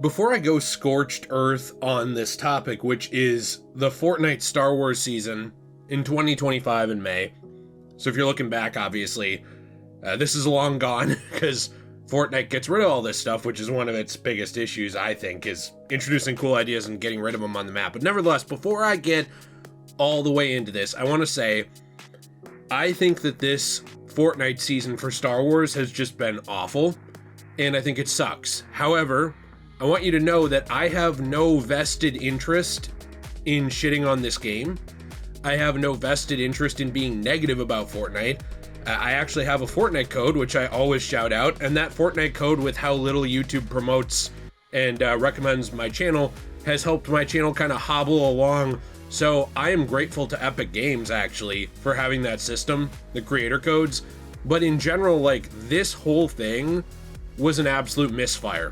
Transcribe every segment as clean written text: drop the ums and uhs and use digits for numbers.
Before I go scorched earth on this topic, which is the Fortnite Star Wars season in 2025 in May. So if you're looking back, obviously, this is long gone because Fortnite gets rid of all this stuff, which is one of its biggest issues, I think, is introducing cool ideas and getting rid of them on the map. But nevertheless, before I get all the way into this, I want to say, I think that this Fortnite season for Star Wars has just been awful, and I think it sucks. However, I want you to know that I have no vested interest in shitting on this game. I have no vested interest in being negative about Fortnite. I actually have a Fortnite code, which I always shout out, and that Fortnite code, with how little YouTube promotes and recommends my channel, has helped my channel kind of hobble along. So I am grateful to Epic Games, actually, for having that system, the creator codes. But in general, like, this whole thing was an absolute misfire.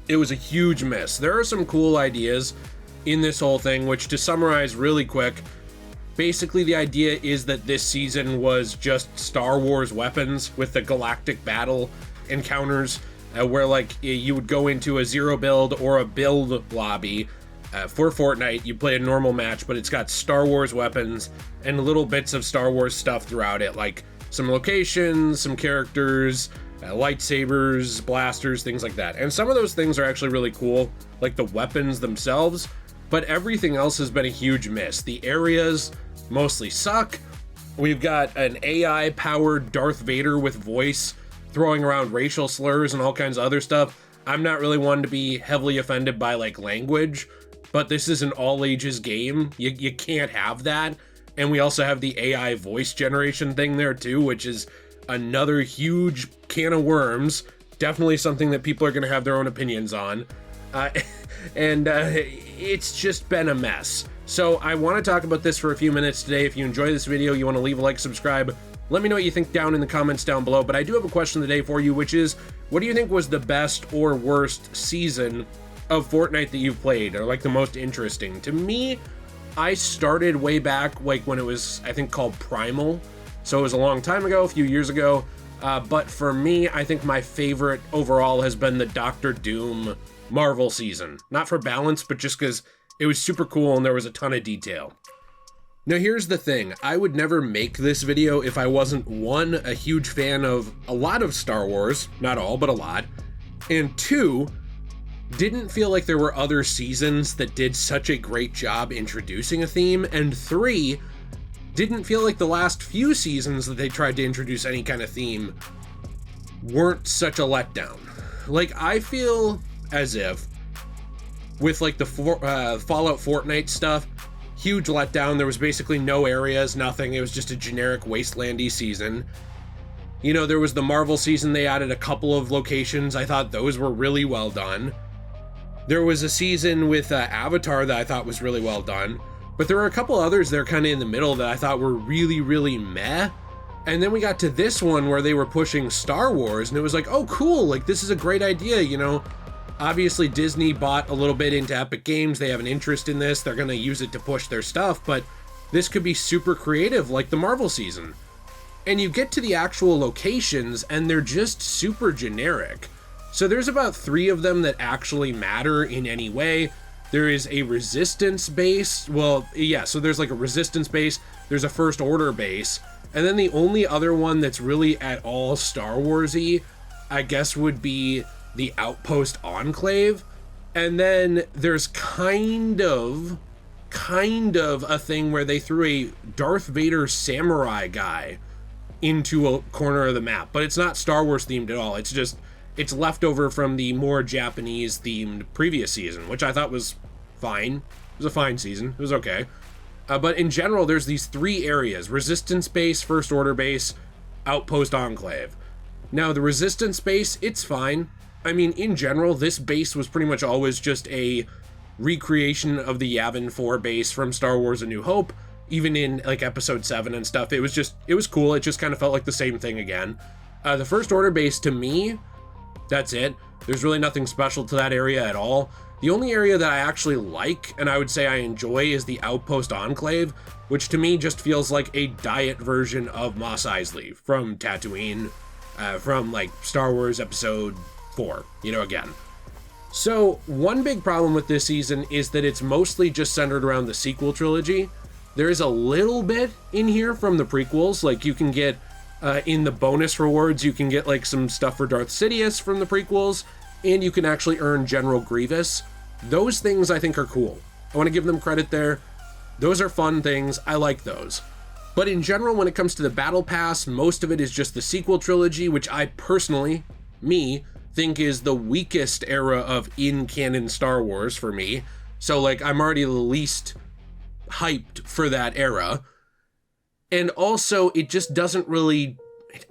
It was a huge miss. There are some cool ideas in this whole thing, which, to summarize really quick, basically the idea is that this season was just Star Wars weapons with the Galactic Battle encounters, where like you would go into a zero build or a build lobby for Fortnite. You play a normal match, but it's got Star Wars weapons and little bits of Star Wars stuff throughout it, like some locations, some characters, lightsabers, blasters, things like that. And some of those things are actually really cool, like the weapons themselves, but everything else has been a huge miss. The areas mostly suck. We've got an AI-powered Darth Vader with voice throwing around racial slurs and all kinds of other stuff. I'm not really one to be heavily offended by like language, but this is an all-ages game. You can't have that. And we also have the AI voice generation thing there too, which is another huge can of worms. Definitely something that people are going to have their own opinions on. It's just been a mess. So I want to talk about this for a few minutes today. If you enjoy this video, you want to leave a like, subscribe, let me know what you think down in the comments down below. But I do have a question of the day for you, which is, what do you think was the best or worst season of Fortnite that you've played, or like the most interesting? To me, I started way back, like when it was, I think, called Primal. So it was a long time ago, a few years ago. But for me, I think my favorite overall has been the Doctor Doom Marvel season. Not for balance, but just because it was super cool and there was a ton of detail. Now here's the thing, I would never make this video if I wasn't, one, a huge fan of a lot of Star Wars, not all, but a lot, and two, didn't feel like there were other seasons that did such a great job introducing a theme, and three, didn't feel like the last few seasons that they tried to introduce any kind of theme weren't such a letdown. Like, I feel as if with like the Fallout Fortnite stuff, huge letdown. There was basically no areas, nothing. It was just a generic wastelandy season. You know, there was the Marvel season. They added a couple of locations. I thought those were really well done. There was a season with Avatar that I thought was really well done. But there were a couple others that are kind of in the middle that I thought were really, really meh. And then we got to this one where they were pushing Star Wars, and it was like, oh, cool. Like, this is a great idea, you know? Obviously, Disney bought a little bit into Epic Games. They have an interest in this. They're going to use it to push their stuff, but this could be super creative like the Marvel season. And you get to the actual locations, and they're just super generic. So there's about 3 of them that actually matter in any way. There is a resistance base. Well, yeah, so there's like a resistance base. There's a First Order base. And then the only other one that's really at all Star Wars-y, I guess, would be the Outpost Enclave. And then there's kind of a thing where they threw a Darth Vader samurai guy into a corner of the map, but it's not Star Wars themed at all. It's just, it's leftover from the more Japanese themed previous season, which I thought was fine. It was a fine season. It was okay. But in general, there's these 3 areas: Resistance Base, First Order Base, Outpost Enclave. Now, the Resistance Base, it's fine. I mean, in general, this base was pretty much always just a recreation of the Yavin 4 base from Star Wars A New Hope. Even in like episode 7 and stuff, it was cool. It just kind of felt like the same thing again. The First Order base, to me, that's it. There's really nothing special to that area at all. The only area that I actually like, and I would say I enjoy, is the Outpost Enclave, which to me just feels like a diet version of Mos Eisley from Tatooine, from like Star Wars Episode 4, you know, again. So one big problem with this season is that it's mostly just centered around the sequel trilogy. There is a little bit in here from the prequels, like you can get in the bonus rewards, you can get like some stuff for Darth Sidious from the prequels, and you can actually earn General Grievous. Those things I think are cool. I want to give them credit there. Those are fun things. I like those. But in general, when it comes to the Battle Pass, most of it is just the sequel trilogy, which I personally, think is the weakest era of in-canon Star Wars for me. So like, I'm already the least hyped for that era. And also, it just doesn't really,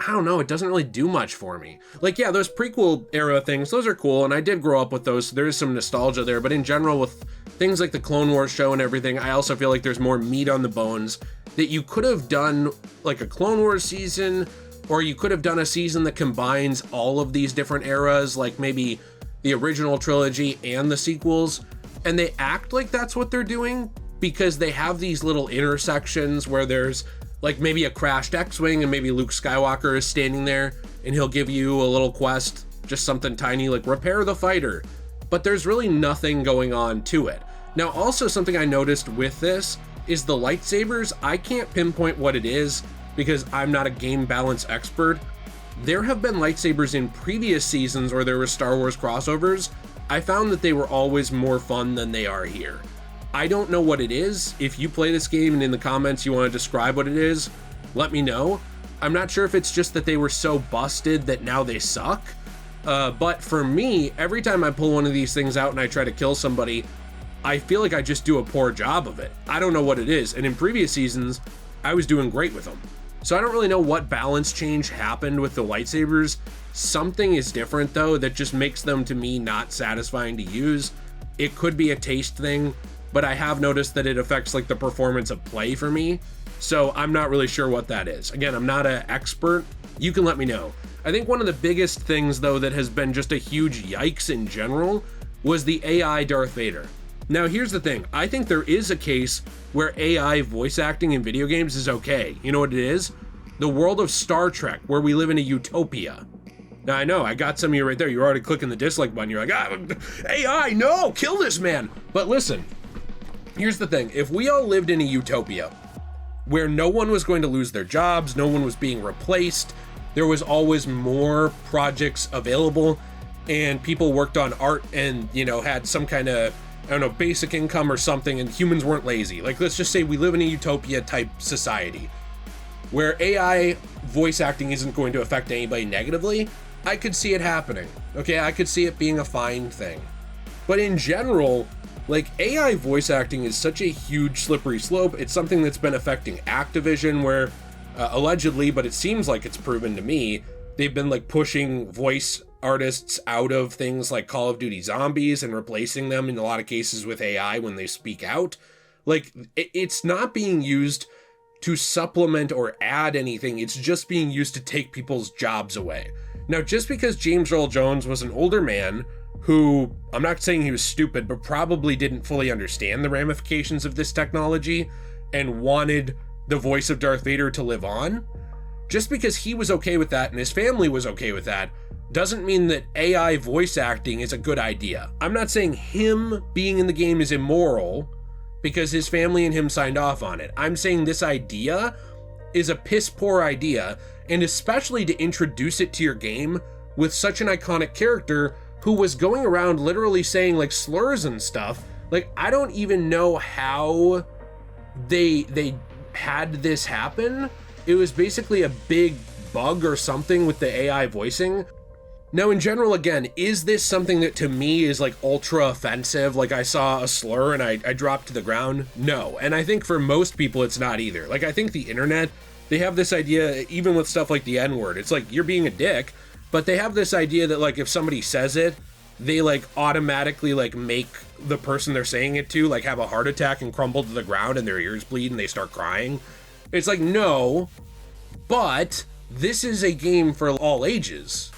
I don't know, it doesn't really do much for me. Like, yeah, those prequel era things, those are cool, and I did grow up with those, so there is some nostalgia there, but in general, with things like the Clone Wars show and everything, I also feel like there's more meat on the bones that you could have done like a Clone Wars season, or you could have done a season that combines all of these different eras, like maybe the original trilogy and the sequels, and they act like that's what they're doing because they have these little intersections where there's like maybe a crashed X-Wing and maybe Luke Skywalker is standing there and he'll give you a little quest, just something tiny like repair the fighter, but there's really nothing going on to it. Now, also something I noticed with this is the lightsabers. I can't pinpoint what it is because I'm not a game balance expert. There have been lightsabers in previous seasons where there were Star Wars crossovers. I found that they were always more fun than they are here. I don't know what it is. If you play this game and in the comments you want to describe what it is, let me know. I'm not sure if it's just that they were so busted that now they suck. But for me, every time I pull one of these things out and I try to kill somebody, I feel like I just do a poor job of it. I don't know what it is. And in previous seasons, I was doing great with them. So I don't really know what balance change happened with the lightsabers. Something is different though that just makes them to me not satisfying to use. It could be a taste thing, but I have noticed that it affects like the performance of play for me. So I'm not really sure what that is. Again, I'm not an expert. You can let me know. I think one of the biggest things though that has been just a huge yikes in general was the AI Darth Vader. Now here's the thing, I think there is a case where AI voice acting in video games is okay. You know what it is? The world of Star Trek, where we live in a utopia. Now I know, I got some of you right there, you're already clicking the dislike button, you're like, AI, no, kill this man. But listen, here's the thing, if we all lived in a utopia where no one was going to lose their jobs, no one was being replaced, there was always more projects available, and people worked on art and, you know, had some kind of, I don't know, basic income or something, and humans weren't lazy. Like, let's just say we live in a utopia type society where AI voice acting isn't going to affect anybody negatively. I could see it happening. Okay, I could see it being a fine thing. But in general, like, AI voice acting is such a huge slippery slope. It's something that's been affecting Activision where allegedly, but it seems like it's proven to me, they've been like pushing voice artists out of things like Call of Duty Zombies and replacing them in a lot of cases with AI when they speak out. Like, it's not being used to supplement or add anything. It's just being used to take people's jobs away. Now, just because James Earl Jones was an older man who, I'm not saying he was stupid, but probably didn't fully understand the ramifications of this technology and wanted the voice of Darth Vader to live on, just because he was okay with that and his family was okay with that, doesn't mean that AI voice acting is a good idea. I'm not saying him being in the game is immoral because his family and him signed off on it. I'm saying this idea is a piss poor idea, and especially to introduce it to your game with such an iconic character who was going around literally saying like slurs and stuff. Like, I don't even know how they had this happen. It was basically a big bug or something with the AI voicing. Now, in general, again, is this something that to me is like ultra offensive? Like, I saw a slur and I dropped to the ground? No. And I think for most people, it's not either. Like, I think the internet, they have this idea, even with stuff like the N-word, it's like, you're being a dick, but they have this idea that like, if somebody says it, they like automatically like make the person they're saying it to like have a heart attack and crumble to the ground and their ears bleed and they start crying. It's like, no, but this is a game for all ages.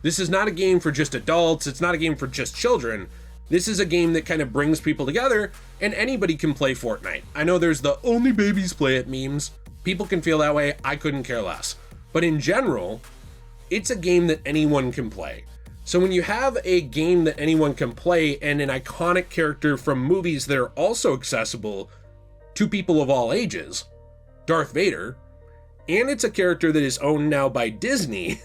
This is not a game for just adults. It's not a game for just children. This is a game that kind of brings people together, and anybody can play Fortnite. I know there's the only babies play it memes. People can feel that way. I couldn't care less. But in general, it's a game that anyone can play. So when you have a game that anyone can play and an iconic character from movies that are also accessible to people of all ages, Darth Vader, and it's a character that is owned now by Disney,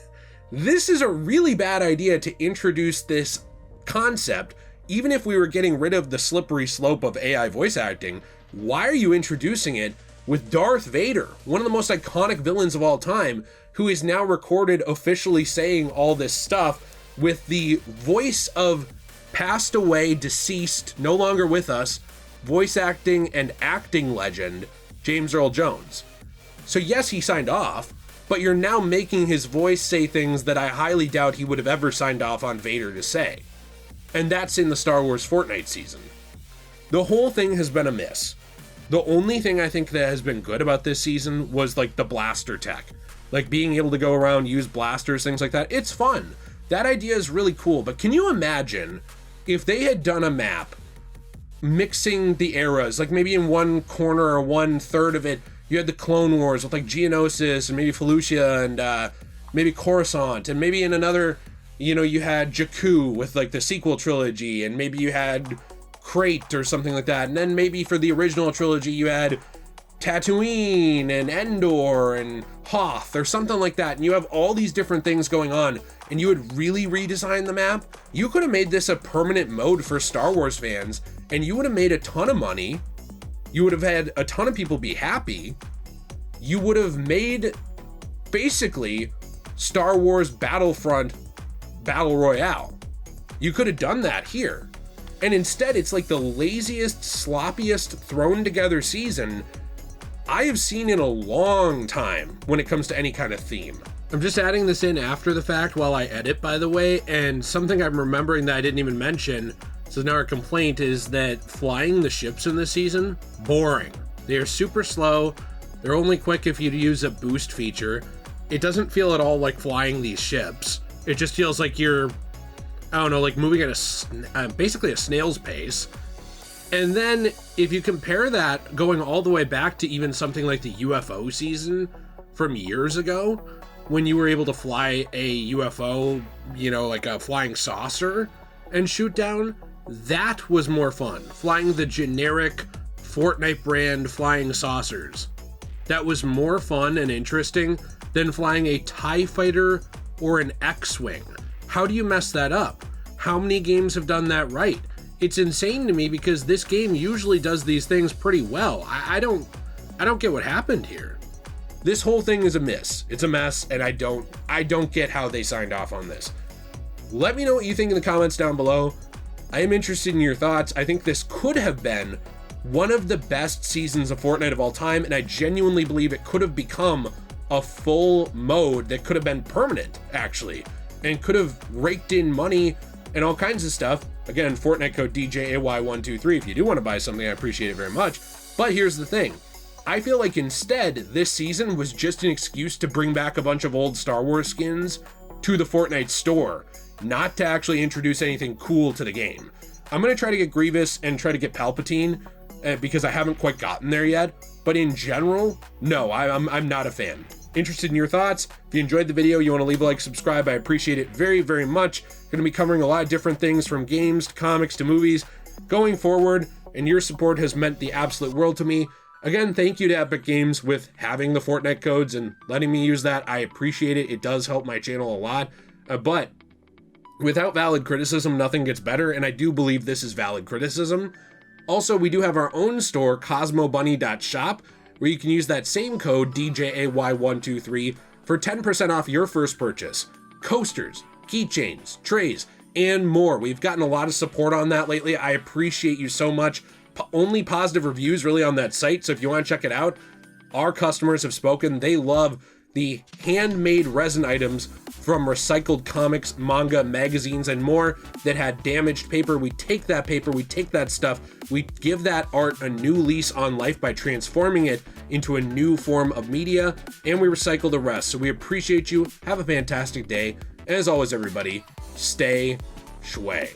this is a really bad idea to introduce this concept. Even if we were getting rid of the slippery slope of AI voice acting, why are you introducing it with Darth Vader, one of the most iconic villains of all time, who is now recorded officially saying all this stuff with the voice of passed away, deceased, no longer with us, voice acting and acting legend, James Earl Jones. So yes, he signed off, but you're now making his voice say things that I highly doubt he would have ever signed off on Vader to say. And that's in the Star Wars Fortnite season. The whole thing has been a miss. The only thing I think that has been good about this season was like the blaster tech. Like being able to go around, use blasters, things like that. It's fun. That idea is really cool, but can you imagine if they had done a map mixing the eras, like maybe in one corner or 1/3 of it, you had the Clone Wars with like Geonosis and maybe Felucia and maybe Coruscant, and maybe in another, you had Jakku with like the sequel trilogy, and maybe you had Crate or something like that, and then maybe for the original trilogy you had Tatooine and Endor and Hoth or something like that, and you have all these different things going on, and you would really redesign the map. You could have made this a permanent mode for Star Wars fans, and you would have made a ton of money. You would have had a ton of people be happy. You would have made basically Star Wars Battlefront Battle Royale. You could have done that here. And instead, it's like the laziest, sloppiest, thrown together season I have seen in a long time when it comes to any kind of theme. I'm just adding this in after the fact while I edit, by the way, and something I'm remembering that I didn't even mention, so now our complaint is that flying the ships in this season, boring. They are super slow. They're only quick if you use a boost feature. It doesn't feel at all like flying these ships. It just feels like you're, I don't know, like moving at basically a snail's pace. And then if you compare that going all the way back to even something like the UFO season from years ago, when you were able to fly a UFO, like a flying saucer and shoot down, that was more fun. Flying the generic Fortnite brand flying saucers. That was more fun and interesting than flying a TIE fighter or an X-Wing. How do you mess that up? How many games have done that right? It's insane to me because this game usually does these things pretty well. I don't get what happened here. This whole thing is a miss. It's a mess, and I don't get how they signed off on this. Let me know what you think in the comments down below. I am interested in your thoughts. I think this could have been one of the best seasons of Fortnite of all time, and I genuinely believe it could have become a full mode that could have been permanent, actually, and could have raked in money and all kinds of stuff. Again, Fortnite code DJAY123 if you do want to buy something. I appreciate it very much. But here's the thing. I feel like instead, this season was just an excuse to bring back a bunch of old Star Wars skins to the Fortnite store, not to actually introduce anything cool to the game. I'm going to try to get Grievous and try to get Palpatine because I haven't quite gotten there yet. But in general, no, I'm not a fan. Interested in your thoughts? If you enjoyed the video, you want to leave a like, subscribe, I appreciate it very, very much. Going to be covering a lot of different things from games to comics to movies going forward, and your support has meant the absolute world to me. Again, thank you to Epic Games with having the Fortnite codes and letting me use that. I appreciate it. It does help my channel a lot. But without valid criticism, nothing gets better, and I do believe this is valid criticism. Also, we do have our own store, CosmoBunny.shop, where you can use that same code, DJAY123, for 10% off your first purchase. Coasters, keychains, trays, and more. We've gotten a lot of support on that lately. I appreciate you so much. Only positive reviews really on that site, so if you want to check it out, our customers have spoken. They love the handmade resin items from recycled comics, manga, magazines, and more that had damaged paper. We take that paper, we take that stuff, we give that art a new lease on life by transforming it into a new form of media, and we recycle the rest. So we appreciate you. Have a fantastic day. And as always, everybody, stay shway.